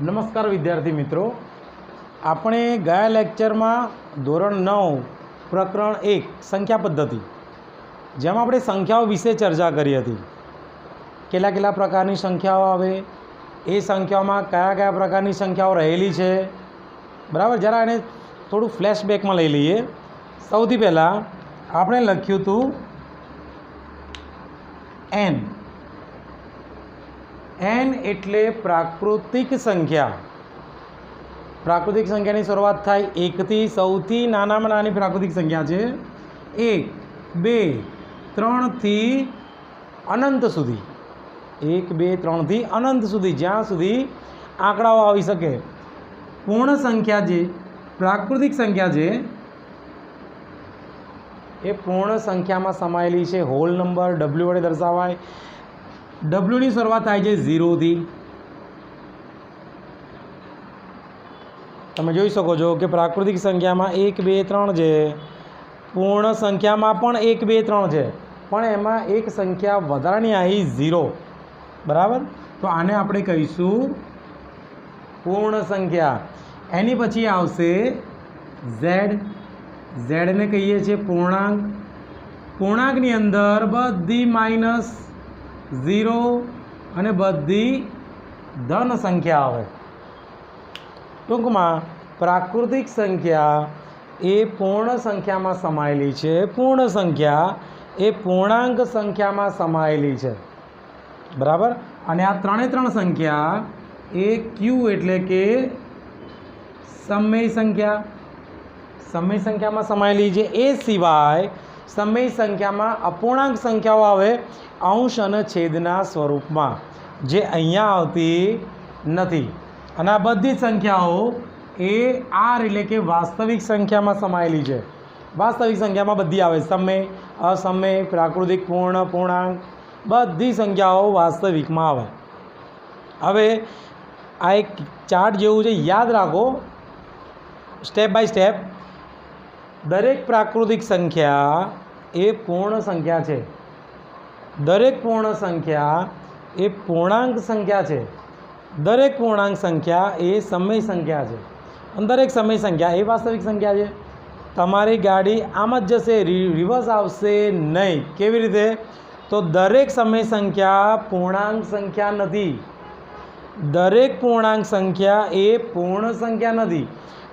નમસ્કાર વિદ્યાર્થી મિત્રો, આપણે ગયા લેક્ચરમાં ધોરણ 9 પ્રકરણ 1 સંખ્યા પદ્ધતિ જેમાં આપણે સંખ્યાઓ વિશે ચર્ચા કરી હતી. કેટલા પ્રકારની સંખ્યાઓ આવે, એ સંખ્યાઓમાં કયા કયા પ્રકારની સંખ્યાઓ રહેલી છે, બરાબર. જરા એને થોડું ફ્લેશબેકમાં લઈ લઈએ. સૌથી પહેલાં આપણે લખ્યું હતું n. n એટલે પ્રાકૃતિક સંખ્યા. પ્રાકૃતિક સંખ્યાની શરૂઆત થાય 1 થી. સૌથી નાનામાં નાની પ્રાકૃતિક સંખ્યા છે 1, 2, 3 થી અનંત સુધી. 1, 2, 3 થી અનંત સુધી, જ્યાં સુધી આંકડાઓ આવી શકે. પૂર્ણ સંખ્યા જે પ્રાકૃતિક સંખ્યા છે એ પૂર્ણ સંખ્યામાં સમાયેલી છે. હોલ નંબર W વડે દર્શાવાય. W ની શરૂઆત થાય છે 0 થી. તમે જોઈ શકો છો કે પ્રાકૃતિક સંખ્યામાં 1, 2, 3 છે. પૂર્ણ સંખ્યામાં પણ 1, 2, 3 છે, પણ એમાં એક સંખ્યા વધારાની આવી 0, બરાબર. તો આને આપણે કહીશું પૂર્ણ સંખ્યા. એની પછી આવશે Z. ઝેડને કહીએ છીએ પૂર્ણાંક. પૂર્ણાંકની અંદર બધી -0 અને બધી ધન સંખ્યા આવે. ટૂંકમાં પ્રાકૃતિક સંખ્યા એ પૂર્ણ સંખ્યામાં સમાયેલી છે. પૂર્ણ સંખ્યા એ પૂર્ણાંક સંખ્યામાં સમાયેલી છે, બરાબર. અને આ ત્રણે સંખ્યા એ Q એટલે કે સમય સંખ્યા, સમય સંખ્યામાં સમાયેલી છે. એ સિવાય સમય સંખ્યામાં અપૂર્ણાંક સંખ્યાઓ આવે અંશ અને છેદના સ્વરૂપમાં, જે અહીંયા આવતી નથી. અને આ બધી સંખ્યાઓ એ R એટલે કે વાસ્તવિક સંખ્યામાં સમાયેલી છે. વાસ્તવિક સંખ્યામાં બધી આવે, સમય, અસમય, પ્રાકૃતિક, પૂર્ણ, પૂર્ણાંક, બધી સંખ્યાઓ વાસ્તવિકમાં આવે. હવે આ એક ચાર્ટ જેવું છે, યાદ રાખો સ્ટેપ બાય સ્ટેપ. દરેક પ્રાકૃતિક સંખ્યા એ પૂર્ણ સંખ્યા છે. દરેક પૂર્ણ સંખ્યા એ પૂર્ણાંક સંખ્યા છે. દરેક પૂર્ણાંક સંખ્યા એ સમય સંખ્યા છે. અને દરેક સમય સંખ્યા એ વાસ્તવિક સંખ્યા છે. તમારી ગાડી આમ જ જશે, રિવર્સ આવશે નહીં. કેવી રીતે? તો દરેક સમય સંખ્યા પૂર્ણાંક સંખ્યા નથી. દરેક પૂર્ણાંક સંખ્યા એ પૂર્ણ સંખ્યા નથી.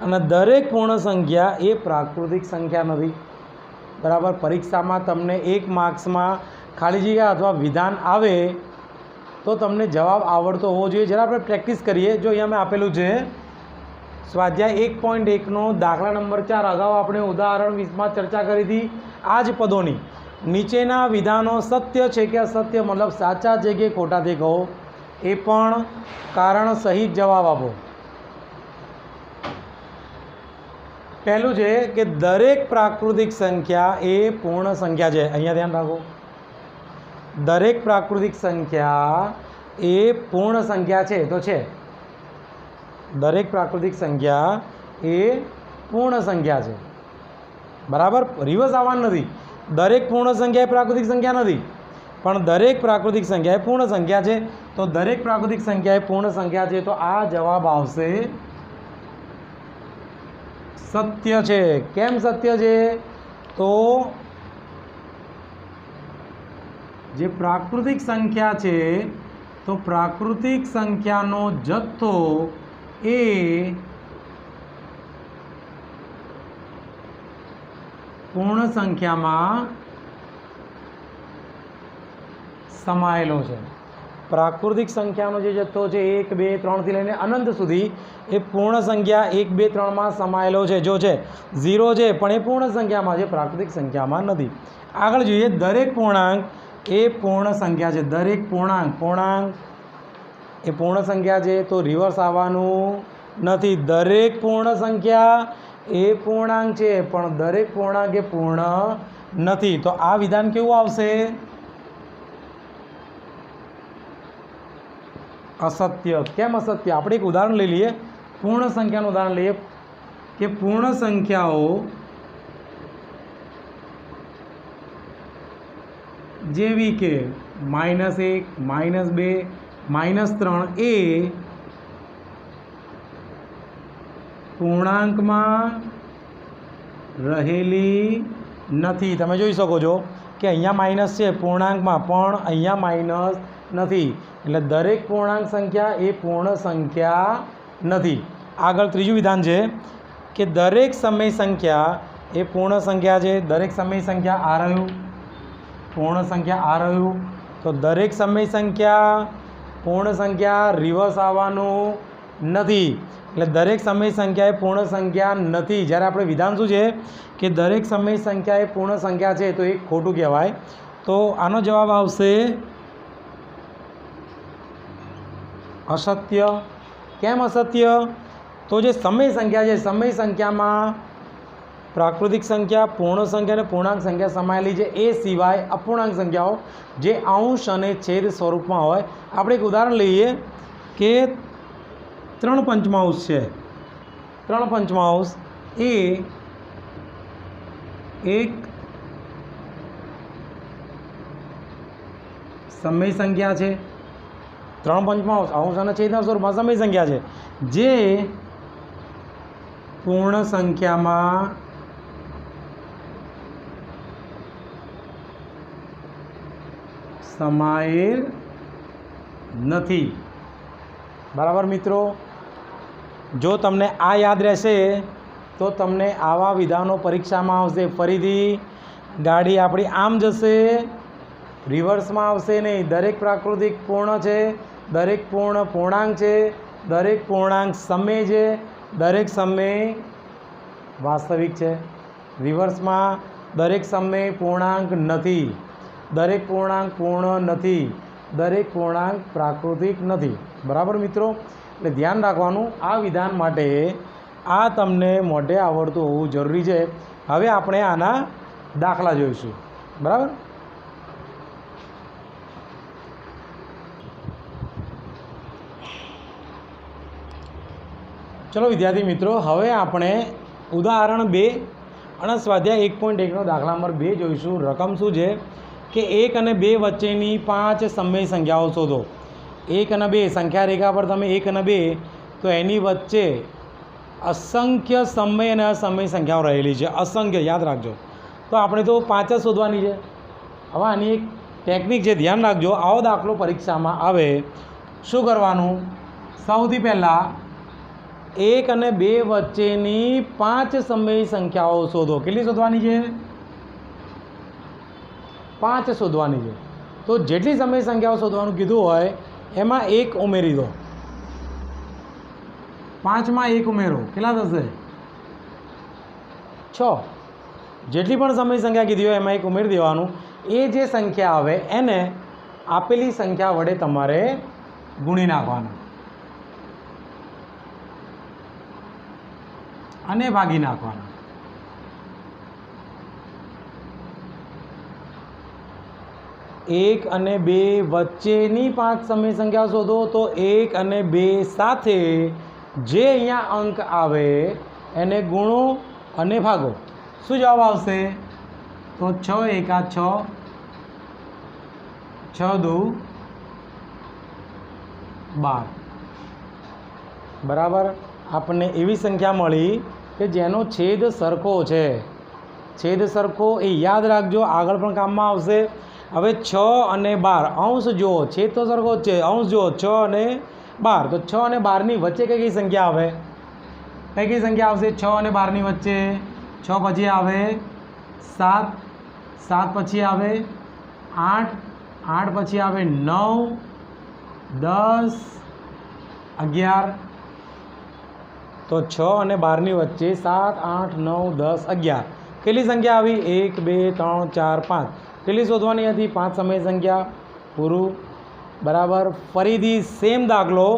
અને દરેક પૂર્ણ સંખ્યા એ પ્રાકૃતિક સંખ્યા નથી, બરાબર. પરીક્ષામાં તમને 1 માર્ક્સમાં ખાલી જગ્યા અથવા વિધાન આવે તો તમને જવાબ આવડતો હોવો જોઈએ. જરા આપણે પ્રેક્ટિસ કરીએ. જો અહીંયા મેં આપેલું છે સ્વાધ્યાય 1.1 દાખલા નંબર 4. અગાઉ આપણે ઉદાહરણ 20માં ચર્ચા કરી હતી આ જ પદોની. નીચેના વિધાનો સત્ય છે કે અસત્ય, મતલબ સાચા છે કે ખોટા તે કહો. એ પણ કારણ સહિત જવાબ આપો. પહેલું છે કે દરેક પ્રાકૃતિક સંખ્યા એ પૂર્ણ સંખ્યા છે. અહીંયા ધ્યાન રાખો, દરેક પ્રાકૃતિક સંખ્યા એ પૂર્ણ સંખ્યા છે તો છે. દરેક પ્રાકૃતિક સંખ્યા એ પૂર્ણ સંખ્યા છે, બરાબર. રિવર્સ આવવાનું નથી. દરેક પૂર્ણ સંખ્યા એ પ્રાકૃતિક સંખ્યા નથી, પણ દરેક પ્રાકૃતિક સંખ્યા એ પૂર્ણ સંખ્યા છે. તો દરેક પ્રાકૃતિક સંખ્યા એ પૂર્ણ સંખ્યા છે, તો આ જવાબ આવશે સત્ય છે. કેમ સત્ય છે? તો જે પ્રાકૃતિક સંખ્યા છે, તો પ્રાકૃતિક સંખ્યાનો જથ્થો એ પૂર્ણ સંખ્યામાં સમાયેલો છે. પ્રાકૃતિક સંખ્યાનો જે જથ્થો છે 1, 2, 3 થી લઈને અનંત સુધી એ પૂર્ણ સંખ્યા 1, 2, 3માં સમાયેલો છે. જો છે 0 છે પણ એ પૂર્ણ સંખ્યામાં છે, પ્રાકૃતિક સંખ્યામાં નથી. આગળ જોઈએ, દરેક પૂર્ણાંક એ પૂર્ણ સંખ્યા છે. દરેક પૂર્ણાંક એ પૂર્ણ સંખ્યા છે, તો રિવર્સ આવવાનું નથી. દરેક પૂર્ણ સંખ્યા એ પૂર્ણાંક છે, પણ દરેક પૂર્ણાંક એ પૂર્ણ નથી. તો આ વિધાન કેવું આવશે? અસત્ય. કેમ અસત્ય? આપણે એક ઉદાહરણ લઈ લઈએ, પૂર્ણ સંખ્યાનું ઉદાહરણ લઈએ કે પૂર્ણ સંખ્યાઓ જેવી કે -1, -2, -3 એ પૂર્ણાંકમાં રહેલી નથી। તમે જોઈ શકો છો કે અહીંયા માઇનસ છે પૂર્ણાંકમાં, પણ અહીંયા માઇનસ નથી, એટલે દરેક પૂર્ણાંક સંખ્યા એ પૂર્ણ સંખ્યા નથી। આગળ ત્રીજું વિધાન છે કે દરેક સમય સંખ્યા એ પૂર્ણ સંખ્યા છે। દરેક સમય સંખ્યા આ રહ્યું, પૂર્ણ સંખ્યા આ રહ્યું, તો દરેક સમય સંખ્યા પૂર્ણ સંખ્યા રિવર્સ આવવાનું નથી, એટલે દરેક સમય સંખ્યા એ પૂર્ણ સંખ્યા નથી। જ્યારે આપણે વિધાન શું છે કે દરેક સમય સંખ્યા એ પૂર્ણ સંખ્યા છે તો એ ખોટું કહેવાય। તો આનો જવાબ આવશે અસત્ય। કેમ અસત્ય? તો જે સમય સંખ્યા છે, સમય સંખ્યામાં પ્રાકૃતિક સંખ્યા, પૂર્ણ સંખ્યા અને પૂર્ણાંક સંખ્યા સમાયેલી છે, એ સિવાય અપૂર્ણાંક સંખ્યાઓ જે અંશ અને છેદ સ્વરૂપમાં હોય। આપણે એક ઉદાહરણ લઈએ કે 3 પંચમાંશ છે। 3 પંચમાંશ એ એક સમય સંખ્યા છે। 3 પંચમાંશ અંશ અને છેદના સ્વરૂપમાં સમય સંખ્યા છે જે પૂર્ણ સંખ્યામાં સમાયેલ નથી। બરાબર મિત્રો, જો તમને આ યાદ રહેશે તો તમને આવા વિધાનો પરીક્ષામાં આવશે। ફરીથી ગાડી આપણી આમ જશે, રિવર્સમાં આવશે નહીં। દરેક પ્રાકૃતિક પૂર્ણ છે, દરેક પૂર્ણ પૂર્ણાંક છે, દરેક પૂર્ણાંક સમય છે, દરેક સમય વાસ્તવિક છે। રિવર્સમાં દરેક સમય પૂર્ણાંક નથી, દરેક પૂર્ણાંક પૂર્ણ નથી, દરેક પૂર્ણાંક પ્રાકૃતિક નથી। બરાબર મિત્રો, એટલે ધ્યાન રાખવાનું આ વિધાન માટે આ તમને મોઢે આવડતું હોવું જરૂરી છે। હવે આપણે આના દાખલા જોઈશું। બરાબર, ચલો વિદ્યાર્થી મિત્રો, હવે આપણે ઉદાહરણ 2 અને સ્વાધ્યાય 1.1નો દાખલા નંબર 2 જોઈશું। રકમ શું છે કે 1 અને 2 વચ્ચેની 5 સમય સંખ્યાઓ શોધો। 1 અને 2 સંખ્યા રેખા પર તમે 1 અને 2, તો એની વચ્ચે અસંખ્ય સમય અને અસમય સંખ્યાઓ રહેલી છે। અસંખ્ય યાદ રાખજો। તો આપણે તો 5 જ શોધવાની છે। હવે આની એક ટેકનિક છે, ધ્યાન રાખજો। આવો દાખલો પરીક્ષામાં આવે, શું કરવાનું? સૌથી પહેલાં 1 અને 2 વચ્ચેની 5 સમય સંખ્યાઓ શોધો। કેટલી શોધવાની છે? 5 શોધવાની છે। તો જેટલી સમય સંખ્યાઓ શોધવાનું કીધું હોય એમાં 1 ઉમેરી દો। 5માં 1 ઉમેરો, કેટલા થશે? 6। જેટલી પણ સમય સંખ્યા કીધી હોય એમાં 1 ઉમેરી દેવાનું। એ જે સંખ્યા આવે એને આપેલી સંખ્યા વડે તમારે ગુણી નાખવાના અને ભાગી નાખવાના। 1 અને 2 વચ્ચેની 5 સમય સંખ્યા શોધો। તો 1 અને 2 સાથે જે અહીંયા અંક આવે એને ગુણો અને ભાગો। શું જવાબ આવશે? તો 6 એકા 6, 6 દુ 12। બરાબર, આપણને એવી સંખ્યા મળી કે જેનો છેદ સરખો છે। છેદ સરખો એ યાદ રાખજો, આગળ પણ કામમાં આવશે। હવે 6 અને 12 અંશ જુઓ, છેદ તો સરખો જ છે, અંશ જુઓ 6 અને 12, તો 6 અને 12ની વચ્ચે કઈ સંખ્યા આવે? કઈ સંખ્યા આવશે 6 અને 12ની વચ્ચે? 6 પછી આવે 7, 7 પછી આવે 8, 8 પછી આવે 9, 10, 11। તો 6 અને 12ની વચ્ચે 7, 8, 9, 10, 11 કેટલી સંખ્યા આવી? 1, 2, 3, 4, 5। કેટલી શોધવાની હતી? 5 સમય સંખ્યા। પૂરું। બરાબર, ફરીથી સેમ દાખલો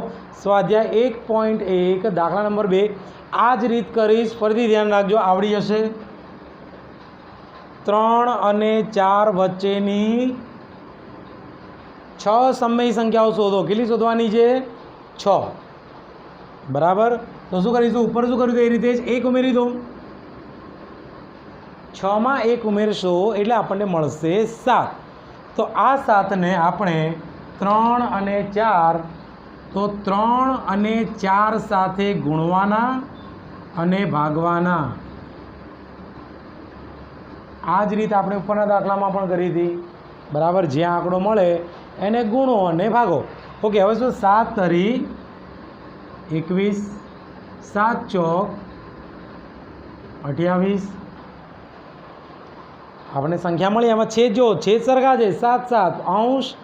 સ્વાધ્યાય 1.1 દાખલા નંબર 2 આ જ રીત કરીશ। ફરીથી ધ્યાન રાખજો, આવડી જશે। 3 અને 4 વચ્ચેની 6 સમય સંખ્યાઓ શોધો। કેટલી શોધવાની છે? 6। બરાબર, તો શું કરીશું? ઉપર શું કર્યું? એ રીતે જ 1 ઉમેરી દો। 6માં 1 ઉમેરશો એટલે આપણને મળશે 7। તો આ 7ને આપણે 3 અને 4, તો 3 અને 4 સાથે ગુણવાના અને ભાગવાના. આ જ રીતે આપણે ઉપરના દાખલામાં પણ કરી હતી, બરાબર. જ્યાં આંકડો મળે એને ગુણો અને ભાગો. ઓકે, હવે શું? 7 તરી 21, 7 ચોક 28. આપણે સંખ્યા મળી, એમાં છેદ જો છેદ સરખા છે, 7 7 અંશ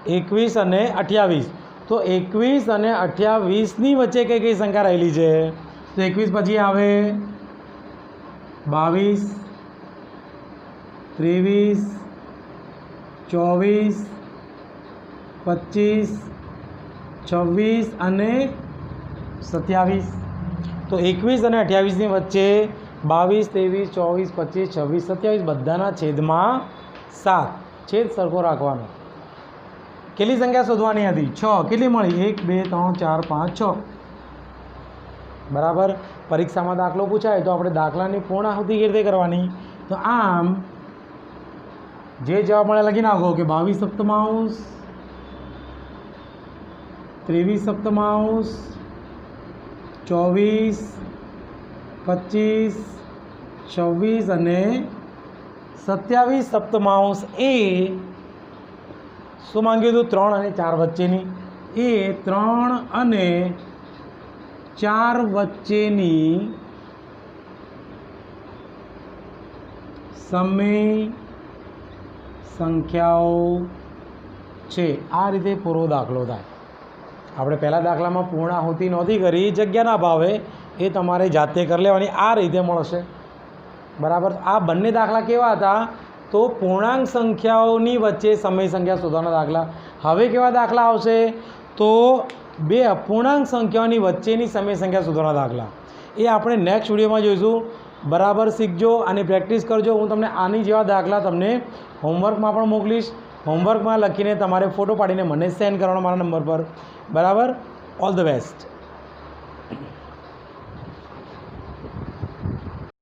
21 અને 28. તો 21 અને 28ની વચ્ચે કઈ કઈ સંખ્યા રહેલી છે? તો 21 પછી આવે 22, 23, 24, 25, 26 અને 27. તો 21 અને 28ની વચ્ચે 22, 23, 24, 25, 26, 27 બધાના છેદમાં 7. છેદ સરખો રાખવાનો. કેટલી સંખ્યા શોધવાની હતી? 6. કેટલી મળી? 1 2 3 4 5 6. બરાબર. પરીક્ષામાં દાખલો પૂછાય તો આપણે દાખલાની પૂર્ણાહુતિ કેવી રીતે કરવાની? તો આમ જે જવાબ મળે લખી નાખો કે 22 સપ્તમાંશ, 23 સપ્તમાંશ, 24, 25, 26 અને 27 સપ્તમાંશ એ શું માંગ્યું હતું? 3 અને 4 વચ્ચેની. એ 3 અને 4 વચ્ચેની સમય સંખ્યાઓ છે. આ રીતે પૂરો દાખલો થાય. આપણે પહેલા દાખલામાં પૂર્ણાહુતિ નહોતી કરી, જગ્યાના ભાવે, એ તમારે જાતે કરી લેવાની. આ રીતે મળશે, બરાબર. આ બંને દાખલા કેવા હતા? તો પૂર્ણાંક સંખ્યાઓની વચ્ચે સમય સંખ્યા શોધવાના દાખલા. હવે કેવા દાખલા આવશે? તો બે અપૂર્ણાંક સંખ્યાઓની વચ્ચેની સમય સંખ્યા શોધવાના દાખલા. એ આપણે નેક્સ્ટ વિડીયોમાં જોઈશું. બરાબર શીખજો અને પ્રેક્ટિસ કરજો. હું તમને આની જેવા દાખલા તમને હોમવર્કમાં પણ મોકલીશ. હોમવર્કમાં લખીને તમારે ફોટો પાડીને મને સેન્ડ કરવાનો મારા નંબર પર. બરાબર. All the best.